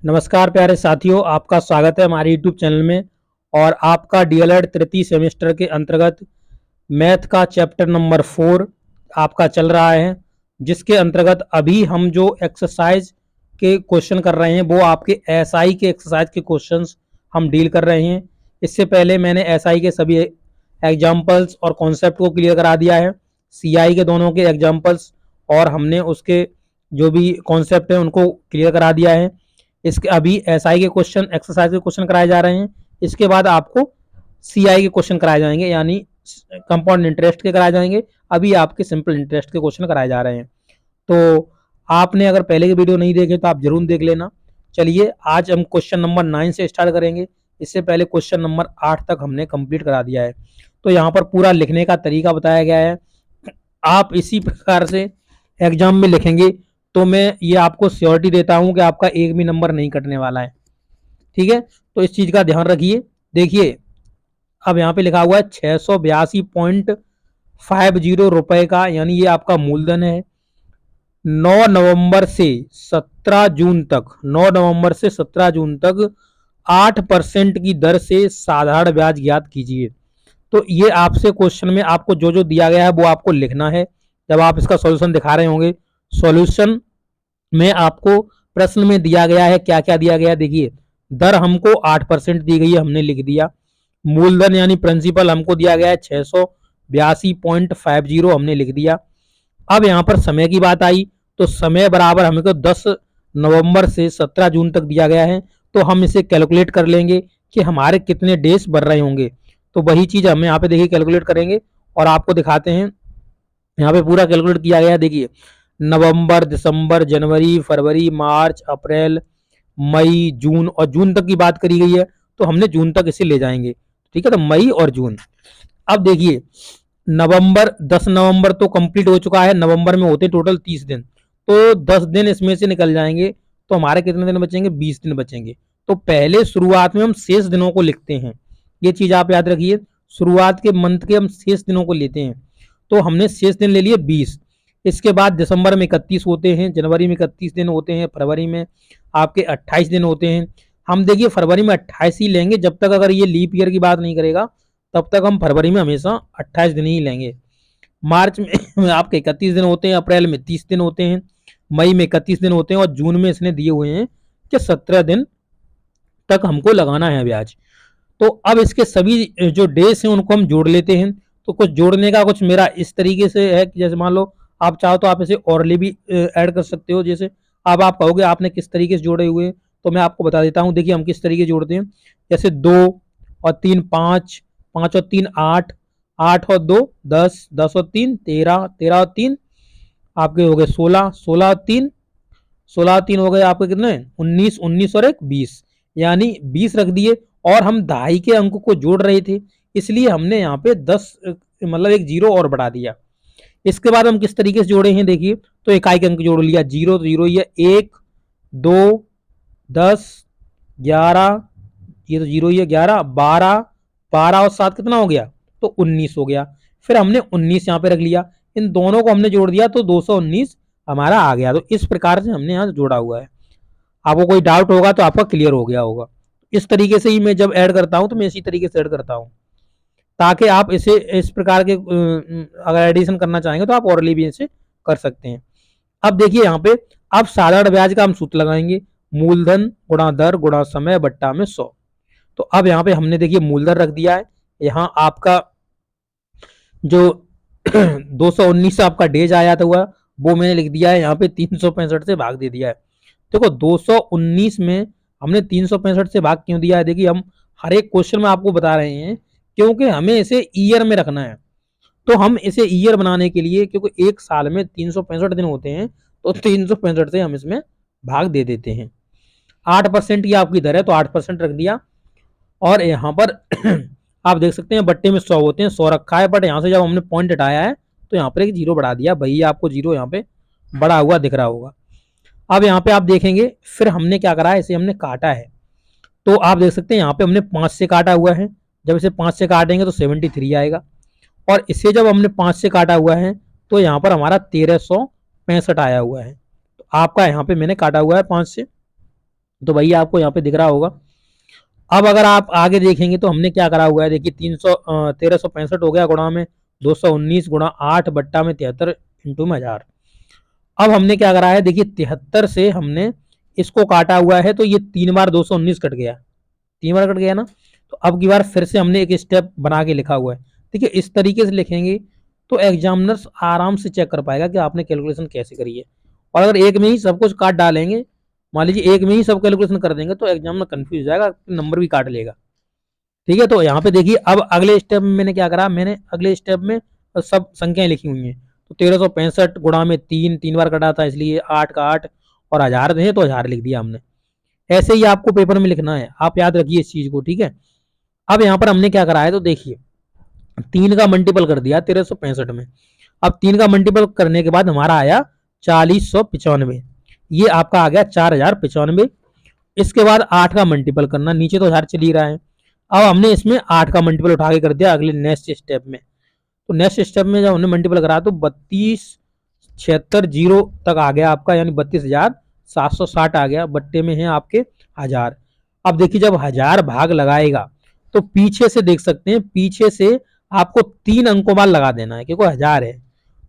नमस्कार प्यारे साथियों, आपका स्वागत है हमारे यूट्यूब चैनल में। और आपका डीएलएड तृतीय सेमेस्टर के अंतर्गत मैथ का चैप्टर नंबर 4 आपका चल रहा है, जिसके अंतर्गत अभी हम जो एक्सरसाइज के क्वेश्चन कर रहे हैं वो आपके एसआई के एक्सरसाइज के क्वेश्चंस हम डील कर रहे हैं। इससे पहले मैंने एसआई के सभी एग्जाम्पल्स और कॉन्सेप्ट को क्लियर करा दिया है, सीआई के दोनों के एग्जाम्पल्स और हमने उसके जो भी कॉन्सेप्ट है उनको क्लियर करा दिया है। इसके अभी एसआई के क्वेश्चन एक्सरसाइज के क्वेश्चन कराए जा रहे हैं। इसके बाद आपको सीआई के क्वेश्चन कराए जाएंगे, यानी कंपाउंड इंटरेस्ट के कराए जाएंगे। अभी आपके सिंपल इंटरेस्ट के क्वेश्चन कराए जा रहे हैं। तो आपने अगर पहले के वीडियो नहीं देखे तो आप जरूर देख लेना। चलिए आज हम क्वेश्चन नंबर 9 से स्टार्ट करेंगे। इससे पहले क्वेश्चन नंबर 8 तक हमने कंप्लीट करा दिया है। तो यहाँ पर पूरा लिखने का तरीका बताया गया है। आप इसी प्रकार से एग्जाम में लिखेंगे तो मैं ये आपको श्योरिटी देता हूं कि आपका एक भी नंबर नहीं कटने वाला है। ठीक है, तो इस चीज का ध्यान रखिए। देखिए, अब यहाँ पे लिखा हुआ है 682.50 रुपए का, यानी ये आपका मूलधन है। 9 नवंबर से 17 जून तक 9 नवंबर से 17 जून तक 8% की दर से साधारण ब्याज ज्ञात कीजिए। तो ये आपसे क्वेश्चन में आपको जो जो दिया गया है वो आपको लिखना है। जब आप इसका सॉल्यूशन दिखा रहे होंगे, सॉल्यूशन में आपको प्रश्न में दिया गया है क्या क्या दिया गया है। देखिए, दर हमको 8% दी गई है, हमने लिख दिया। मूलधन यानी प्रिंसिपल हमको दिया गया है 682.50, हमने लिख दिया। अब यहाँ पर समय की बात आई तो समय बराबर हमको 10 नवंबर से 17 जून तक दिया गया है। तो हम इसे कैलकुलेट कर लेंगे कि हमारे कितने डेज बढ़ रहे होंगे। तो वही चीज हम यहाँ पे देखिए कैलकुलेट करेंगे और आपको दिखाते हैं। यहाँ पे पूरा कैलकुलेट किया गया है। देखिए, नवंबर, दिसंबर, जनवरी, फरवरी, मार्च, अप्रैल, मई, जून, और जून तक की बात करी गई है तो हमने जून तक इसे ले जाएंगे। ठीक है, तो मई और जून। अब देखिए, नवंबर 10 नवंबर तो कंप्लीट हो चुका है। नवंबर में होते टोटल 30 दिन, तो 10 दिन इसमें से निकल जाएंगे। तो हमारे कितने दिन बचेंगे? 20 दिन बचेंगे। तो पहले शुरुआत में हम शेष दिनों को लिखते हैं। ये चीज आप याद रखिए, शुरुआत के मंथ के हम शेष दिनों को लेते हैं। तो हमने शेष दिन ले लिए 20। इसके बाद दिसंबर में 31 होते हैं, जनवरी में 31 दिन होते हैं, फरवरी में आपके 28 दिन होते हैं। हम देखिए फरवरी में 28 ही लेंगे, जब तक अगर ये लीप ईयर की बात नहीं करेगा तब तक हम फरवरी में हमेशा 28 दिन ही लेंगे। मार्च में आपके 31 दिन होते हैं, अप्रैल में 30 दिन होते हैं, मई में 31 दिन होते हैं, और जून में इसने दिए हुए हैं कि 17 दिन तक हमको लगाना है ब्याज। तो अब इसके सभी जो डेज हैं उनको हम जोड़ लेते हैं। तो कुछ जोड़ने का कुछ मेरा इस तरीके से है कि जैसे मान लो आप चाहो तो आप इसे औरली भी ऐड कर सकते हो। जैसे अब आप कहोगे आपने किस तरीके से जोड़े हुए, तो मैं आपको बता देता हूँ। देखिए हम किस तरीके से जोड़ते हैं। जैसे 2 और 3 5, 5 और 3 8, 8 और 2 10, 10 और 3 13, 13 और 3 आपके हो गए 16, 16 और 3, 16 और 3 हो गए आपके कितने? 19, 19 और 1 20, यानी 20 रख दिए। और हम दहाई के अंक को जोड़ रहे थे, इसलिए हमने यहाँ पे 10 मतलब एक जीरो और बढ़ा दिया। इसके बाद हम किस तरीके से जोड़े हैं देखिए, तो इकाई के अंक जोड़ लिया। जीरो तो जीरो ही है, 1 2 10 11, ये तो जीरो ही है, 11 12, 12 और 7 कितना हो गया? तो 19 हो गया। फिर हमने 19 यहाँ पे रख लिया, इन दोनों को हमने जोड़ दिया तो 219 हमारा आ गया। तो इस प्रकार से हमने यहाँ जोड़ा हुआ है। आपको कोई डाउट होगा तो आपका क्लियर हो गया होगा। इस तरीके से ही मैं जब ऐड करता हूं तो मैं इसी तरीके से ऐड करता हूं, ताकि आप इसे इस प्रकार के अगर एडिशन करना चाहेंगे तो आप औरली भी इसे कर सकते हैं। अब देखिए यहाँ पे, अब साधारण ब्याज का हम सूत्र लगाएंगे। मूलधन गुणा दर गुणा समय बट्टा में 100। तो अब यहाँ पे हमने देखिए मूलधन रख दिया है। यहाँ आपका जो 219 आपका डेज आया था हुआ, वो मैंने लिख दिया है यहाँ पे 365 से भाग दे दिया है। देखो 219 में हमने 365 से भाग क्यों दिया है? देखिए हम हर एक क्वेश्चन में आपको बता रहे हैं, क्योंकि हमें इसे ईयर में रखना है। तो हम इसे ईयर बनाने के लिए, क्योंकि एक साल में 365 दिन होते हैं, तो 365 से हम इसमें भाग दे देते हैं। 8% की आपकी दर है तो 8% रख दिया। और यहाँ पर आप देख सकते हैं बट्टे में 100 होते हैं, 100 रखा है, बट यहाँ से जब हमने पॉइंट हटाया है तो यहाँ पर एक जीरो बढ़ा दिया। भैया आपको जीरो यहाँ पे बड़ा हुआ दिख रहा होगा। अब यहाँ पे आप देखेंगे फिर हमने क्या करा है, इसे हमने काटा है। तो आप देख सकते हैं यहाँ पे हमने 5 से काटा हुआ है। जब इसे 5 से काटेंगे तो 73 आएगा। और इसे जब हमने 5 से काटा हुआ है तो यहाँ पर हमारा 1365 आया हुआ है। तो आपका यहाँ पे मैंने काटा हुआ है 5 से। तो भैया आपको यहाँ पे दिख रहा होगा। अब अगर आप आगे देखेंगे तो हमने क्या करा हुआ है, देखिए 1365 हो गया गुणा में 219 गुणा 8 बट्टा में 73 इंटू में 1000। अब हमने क्या करा है, देखिए 73 से हमने इसको काटा हुआ है, तो ये 3 बार 219 कट गया, 3 बार कट गया ना। तो अब की बार फिर से हमने एक स्टेप बना के लिखा हुआ है। देखिए इस तरीके से लिखेंगे तो एग्जामिनर्स आराम से चेक कर पाएगा कि आपने कैलकुलेशन कैसे करी है। और अगर एक में ही सब कुछ काट डालेंगे, मान लीजिए एक में ही सब कैलकुलेशन कर देंगे, तो एग्जामिनर कंफ्यूज हो जाएगा, नंबर भी काट लेगा। ठीक है, तो यहाँ पे देखिए अब अगले स्टेप में मैंने क्या करा, मैंने अगले स्टेप में सब संख्याएं लिखी हुई हैं। तो 1365 गुणा में 3 बार कटा था, इसलिए 8 का 8 और 1000 थे तो 1000 लिख दिया हमने। ऐसे ही आपको पेपर में लिखना है, आप याद रखिए इस चीज को, ठीक है। अब यहाँ पर हमने क्या करा है, तो देखिए 3 का मल्टीपल कर दिया 1365 में। अब 3 का मल्टीपल करने के बाद हमारा आया 4095, ये आपका आ गया 4095। इसके बाद 8 का मल्टीपल करना, नीचे तो 1000 चल ही रहा है। अब हमने इसमें 8 का मल्टीपल उठा के कर दिया अगले नेक्स्ट स्टेप में। तो नेक्स्ट स्टेप में जब हमने मल्टीपल करा तो 3276 तक आ गया आपका, यानी 32,760 आ गया, बट्टे में है आपके 1000। अब देखिए जब 1000 भाग लगाएगा तो पीछे से देख सकते हैं, पीछे से आपको 3 अंकों बाद लगा देना है, क्योंकि 1000 है।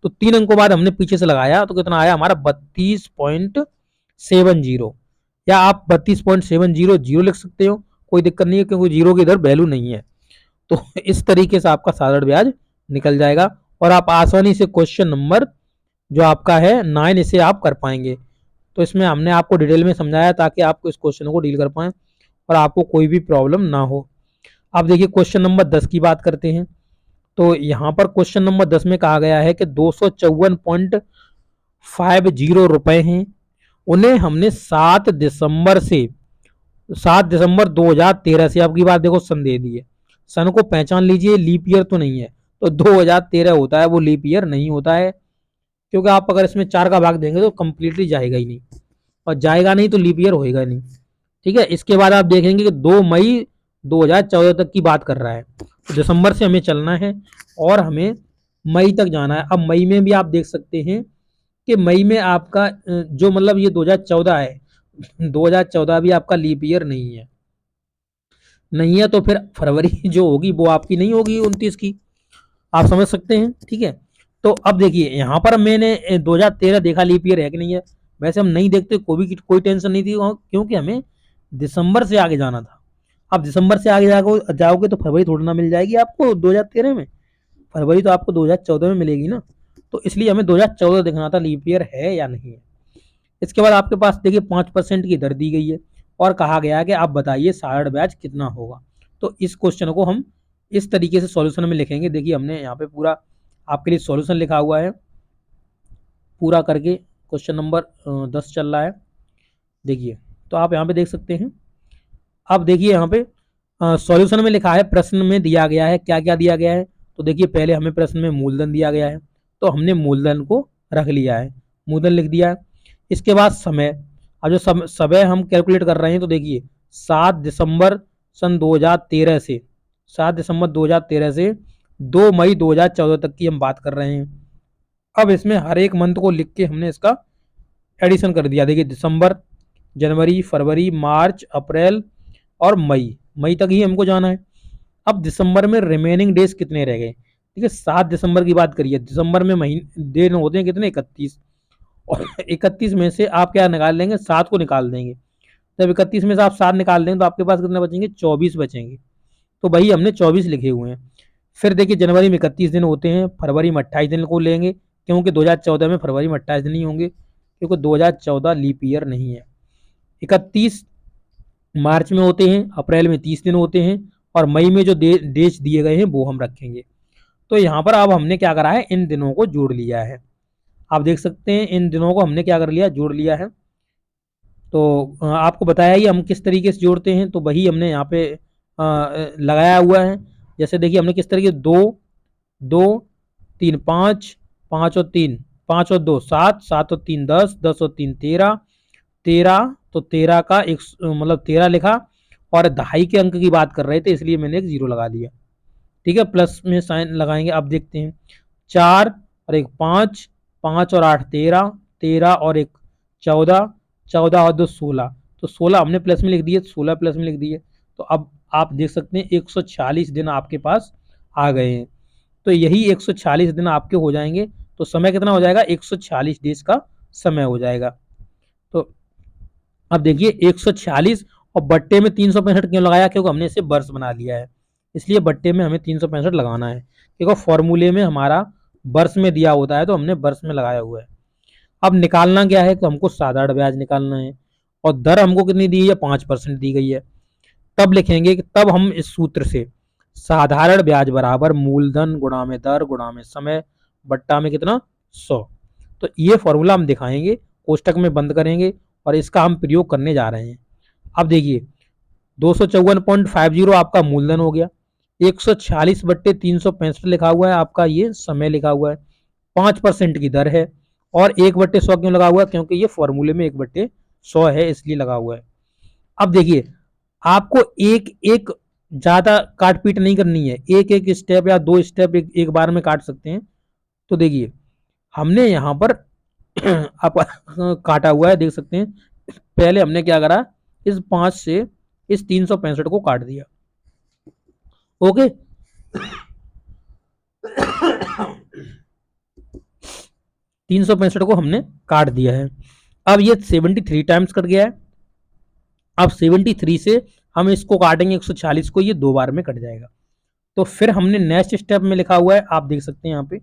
तो 3 अंकों बाद हमने पीछे से लगाया तो कितना आया हमारा 32.70, या आप 32.700 लिख सकते हो, कोई दिक्कत नहीं है, क्योंकि जीरो की इधर वैल्यू नहीं है। तो इस तरीके से आपका साधारण ब्याज निकल जाएगा और आप आसानी से क्वेश्चन नंबर जो आपका है 9 इसे आप कर पाएंगे। तो इसमें हमने आपको डिटेल में समझाया ताकि आपको इस क्वेश्चन को डील कर पाए और आपको कोई भी प्रॉब्लम ना हो। अब देखिए क्वेश्चन नंबर 10 की बात करते हैं। तो यहाँ पर क्वेश्चन नंबर 10 में कहा गया है कि 254.50 रुपए हैं, उन्हें हमने 7 दिसंबर 2013 से, आपकी बात देखो सन दे दी है, सन को पहचान लीजिए, लीप ईयर तो नहीं है, तो 2013 होता है, वो लीप ईयर नहीं होता है, क्योंकि आप अगर इसमें 4 का भाग देंगे तो कंप्लीटली जाएगा ही नहीं, और जाएगा नहीं तो लीप ईयर होएगा नहीं। ठीक है, इसके बाद आप देखेंगे कि 2 मई 2014 तक की बात कर रहा है, तो दिसंबर से हमें चलना है और हमें मई तक जाना है। अब मई में भी आप देख सकते हैं कि मई में आपका जो मतलब ये 2014 है, 2014 भी आपका लीप ईयर नहीं है, नहीं है, तो फिर फरवरी जो होगी वो आपकी नहीं होगी 29 की, आप समझ सकते हैं। ठीक है, तो अब देखिए यहाँ पर मैंने 2013 देखा लीप ईयर है कि नहीं है, वैसे हम नहीं देखते, कोई टेंशन नहीं थी, क्योंकि हमें दिसंबर से आगे जाना था। अब दिसंबर से आगे जाओगे तो फरवरी थोड़ी ना मिल जाएगी आपको 2013 में, फरवरी तो आपको 2014 में मिलेगी ना। तो इसलिए हमें 2014 देखना था लीप ईयर है या नहीं है। इसके बाद आपके पास देखिए 5% की दर दी गई है और कहा गया है कि आप बताइए साधारण ब्याज कितना होगा। तो इस क्वेश्चन को हम इस तरीके से सॉल्यूशन में लिखेंगे। देखिए हमने यहाँ पे पूरा आपके लिए सॉल्यूशन लिखा हुआ है, पूरा करके क्वेश्चन नंबर 10 चल रहा है। देखिए तो आप यहाँ पे देख सकते हैं। अब देखिए यहाँ पे सॉल्यूशन में लिखा है, प्रश्न में दिया गया है, क्या क्या दिया गया है। तो देखिए पहले हमें प्रश्न में मूलधन दिया गया है, तो हमने मूलधन को रख लिया है, मूलधन लिख दिया है। इसके बाद समय, अब जो समय हम कैलकुलेट कर रहे हैं, तो देखिए 7 दिसंबर सन 2013 से, 7 दिसंबर 2013 से 2 मई 2014 तक की हम बात कर रहे हैं। अब इसमें हर एक मंथ को लिख के हमने इसका एडिशन कर दिया। देखिए दिसंबर, जनवरी, फरवरी, मार्च, अप्रैल और मई, मई तक ही हमको जाना है। अब दिसंबर में रिमेनिंग डेज कितने रह गए, ठीक है, 7 दिसंबर की बात करिए, दिसंबर में महीने दिन होते हैं कितने, 31, और 31 में से आप क्या निकाल लेंगे, 7 को निकाल देंगे। जब 31 में से आप 7 निकाल देंगे तो आपके पास कितने बचेंगे, 24 बचेंगे। तो भाई हमने 24 लिखे हुए हैं। फिर देखिए जनवरी में 31 दिन होते हैं, फरवरी में 28 दिन को लेंगे, क्योंकि 2014 में फरवरी में 28 दिन नहीं होंगे, क्योंकि 2014 लीप ईयर नहीं है। 31 मार्च में होते हैं, अप्रैल में 30 दिन होते हैं, और मई में जो डेज दिए गए हैं वो हम रखेंगे। तो यहाँ पर अब हमने क्या करा है, इन दिनों को जोड़ लिया है। आप देख सकते हैं इन दिनों को हमने क्या कर लिया, जोड़ लिया है। तो आपको बताया ही हम किस तरीके से जोड़ते हैं, तो वही हमने यहाँ पे लगाया हुआ है। जैसे देखिए हमने किस तरीके, 2 2 3 5, 5 और 3, 5 और 2 7, 7 और 3 10, 10 और 3 13, 13, तो 13 का एक मतलब 13 लिखा, और दहाई के अंक की बात कर रहे थे इसलिए मैंने एक जीरो लगा दिया। ठीक है, प्लस में साइन लगाएंगे। अब देखते हैं, 4 और एक 5, 5 और 8 13, 13 और एक 14, 14 और 2 16, तो 16 हमने प्लस में लिख दिए, 16 प्लस में लिख दिए। तो अब आप देख सकते हैं 146 दिन आपके पास आ गए हैं। तो यही 146 दिन आपके हो जाएंगे। तो समय कितना हो जाएगा, 146 डेज का समय हो जाएगा। तो अब देखिए 146 और बट्टे में 365 क्यों लगाया, क्योंकि हमने इसे वर्ष बना लिया है, इसलिए बट्टे में हमें 365 लगाना है, क्योंकि फॉर्मूले में हमारा वर्ष में दिया होता है तो हमने वर्ष में लगाया हुआ है। अब निकालना क्या है, तो हमको साधारण ब्याज निकालना है और दर हमको कितनी दी है, 5% दी गई है। तब लिखेंगे कि तब हम इस सूत्र से साधारण ब्याज बराबर मूलधन गुणा में दर गुणा में समय बट्टा में कितना 100। तो ये फॉर्मूला हम दिखाएंगे, कोष्टक में बंद करेंगे और इसका हम प्रयोग करने जा रहे हैं। अब देखिए 254.50 आपका मूलधन हो गया, 146 बट्टे 365 लिखा हुआ है आपका, ये समय लिखा हुआ है, 5% की दर है और 1/100 क्यों लगा हुआ है, क्योंकि ये फॉर्मूले में 1/100 है इसलिए लगा हुआ है। अब देखिए आपको एक एक ज्यादा काट पीट नहीं करनी है, एक एक स्टेप या 2 स्टेप एक बार में काट सकते हैं। तो देखिए हमने यहाँ पर आप काटा हुआ है, देख सकते हैं। पहले हमने क्या करा, इस 5 से इस 365 को काट दिया। ओके 365 को हमने काट दिया है। अब ये 73 टाइम्स कट गया है। अब 73 से हम इसको काटेंगे 146 को, ये 2 बार में कट जाएगा। तो फिर हमने नेक्स्ट स्टेप में लिखा हुआ है, आप देख सकते हैं यहाँ पे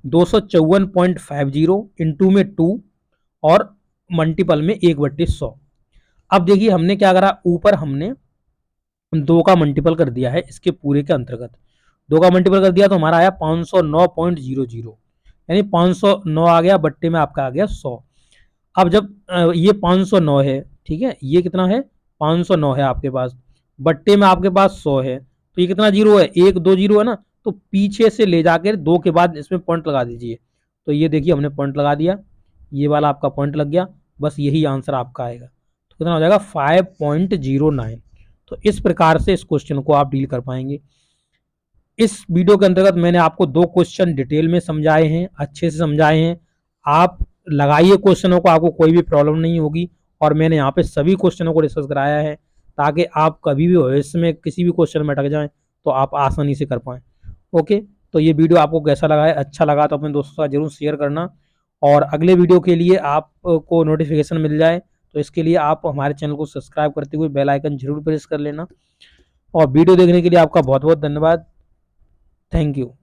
254.50 इंटू में 2 और मल्टीपल में 1/100। अब देखिए हमने क्या करा, ऊपर हमने 2 का मल्टीपल कर दिया है इसके पूरे के अंतर्गत, 2 का मल्टीपल कर दिया तो हमारा आया 509.00, यानी 509 आ गया, बट्टे में आपका आ गया 100। अब जब ये 509 है, ठीक है, ये कितना है 509 है आपके पास, बट्टे में आपके पास 100 है, तो ये कितना जीरो है, 1 2 जीरो है ना, तो पीछे से ले जाकर 2 के बाद इसमें पॉइंट लगा दीजिए। तो ये देखिए हमने पॉइंट लगा दिया, ये वाला आपका पॉइंट लग गया, बस यही आंसर आपका आएगा। तो कितना हो जाएगा 5.09। तो इस प्रकार से इस क्वेश्चन को आप डील कर पाएंगे। इस वीडियो के अंतर्गत मैंने आपको 2 क्वेश्चन डिटेल में समझाए हैं, अच्छे से समझाए हैं। आप लगाइए क्वेश्चनों को, आपको कोई भी प्रॉब्लम नहीं होगी। और मैंने यहाँ पे सभी क्वेश्चनों को डिस्कस कराया है ताकि आप कभी भी भविष्य में किसी भी क्वेश्चन में अटक जाएं तो आप आसानी से कर पाएं। ओके, तो ये वीडियो आपको कैसा लगा है, अच्छा लगा तो अपने दोस्तों के साथ जरूर शेयर करना। और अगले वीडियो के लिए आपको नोटिफिकेशन मिल जाए तो इसके लिए आप हमारे चैनल को सब्सक्राइब करते हुए बेल आइकन जरूर प्रेस कर लेना। और वीडियो देखने के लिए आपका बहुत बहुत धन्यवाद। Thank you.